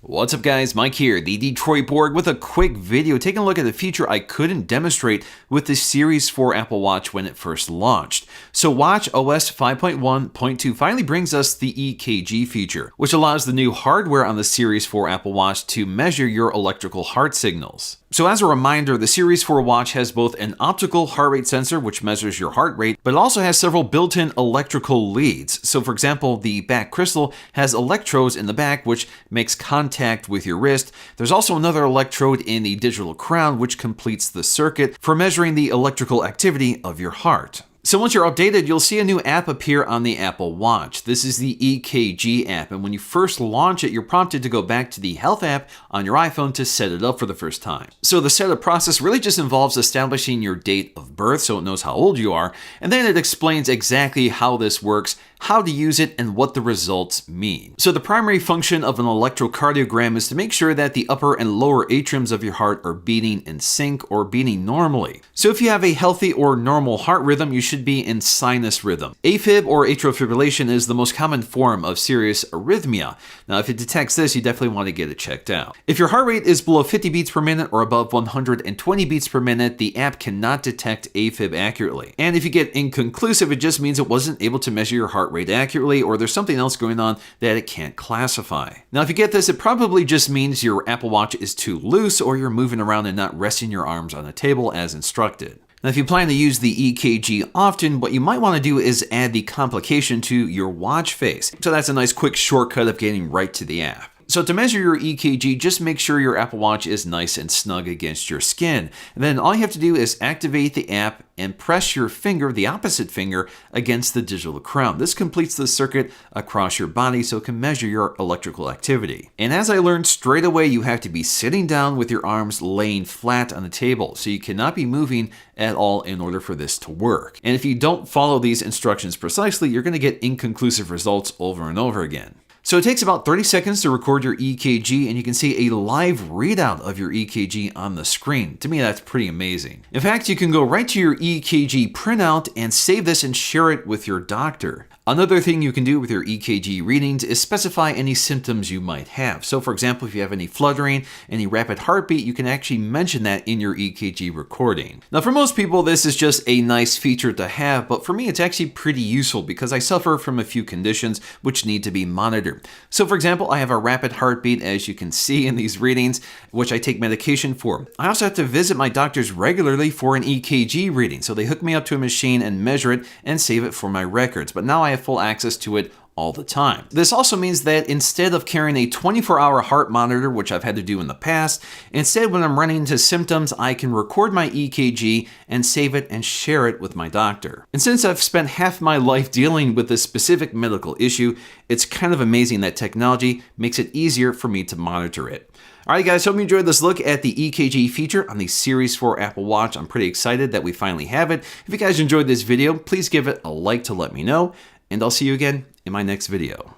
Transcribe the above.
What's up guys, Mike here, the Detroit Borg with a quick video taking a look at a feature I couldn't demonstrate with the Series 4 Apple Watch when it first launched. So Watch OS 5.1.2 finally brings us the ECG feature, which allows the new hardware on the Series 4 Apple Watch to measure your electrical heart signals. So as a reminder, the Series 4 watch has both an optical heart rate sensor, which measures your heart rate, but it also has several built-in electrical leads. So for example, the back crystal has electrodes in the back, which makes contact with your wrist. There's also another electrode in the digital crown, which completes the circuit for measuring the electrical activity of your heart. So once you're updated, you'll see a new app appear on the Apple Watch. This is the ECG app, and when you first launch it, you're prompted to go back to the Health app on your iPhone to set it up for the first time. So the setup process really just involves establishing your date of birth so it knows how old you are, and then it explains exactly how this works, how to use it, and what the results mean. So the primary function of an electrocardiogram is to make sure that the upper and lower atriums of your heart are beating in sync or beating normally. So if you have a healthy or normal heart rhythm, you should be in sinus rhythm. AFib or atrial fibrillation is the most common form of serious arrhythmia. Now, if it detects this, you definitely want to get it checked out. If your heart rate is below 50 beats per minute or above 120 beats per minute, the app cannot detect AFib accurately. And if you get inconclusive, it just means it wasn't able to measure your heart rate accurately, or there's something else going on that it can't classify. Now, if you get this, it probably just means your Apple Watch is too loose, or you're moving around and not resting your arms on the table as instructed. Now, if you plan to use the ECG often, what you might want to do is add the complication to your watch face. So that's a nice quick shortcut of getting right to the app. So to measure your ECG, just make sure your Apple Watch is nice and snug against your skin. And then all you have to do is activate the app and press your finger, the opposite finger, against the digital crown. This completes the circuit across your body so it can measure your electrical activity. And as I learned straight away, you have to be sitting down with your arms laying flat on the table. So you cannot be moving at all in order for this to work. And if you don't follow these instructions precisely, you're going to get inconclusive results over and over again. So it takes about 30 seconds to record your ECG, and you can see a live readout of your ECG on the screen. To me, that's pretty amazing. In fact, you can go right to your ECG printout and save this and share it with your doctor. Another thing you can do with your ECG readings is specify any symptoms you might have. So for example, if you have any fluttering, any rapid heartbeat, you can actually mention that in your ECG recording. Now for most people, this is just a nice feature to have, but for me, it's actually pretty useful because I suffer from a few conditions which need to be monitored. So for example, I have a rapid heartbeat, as you can see in these readings, which I take medication for. I also have to visit my doctors regularly for an ECG reading. So they hook me up to a machine and measure it and save it for my records. But now I have full access to it all the time. This also means that instead of carrying a 24-hour heart monitor, which I've had to do in the past, instead when I'm running into symptoms, I can record my ECG and save it and share it with my doctor. And since I've spent half my life dealing with this specific medical issue, it's kind of amazing that technology makes it easier for me to monitor it. Alright guys, hope you enjoyed this look at the ECG feature on the Series 4 Apple Watch. I'm pretty excited that we finally have it. If you guys enjoyed this video, please give it a like to let me know, and I'll see you again in my next video.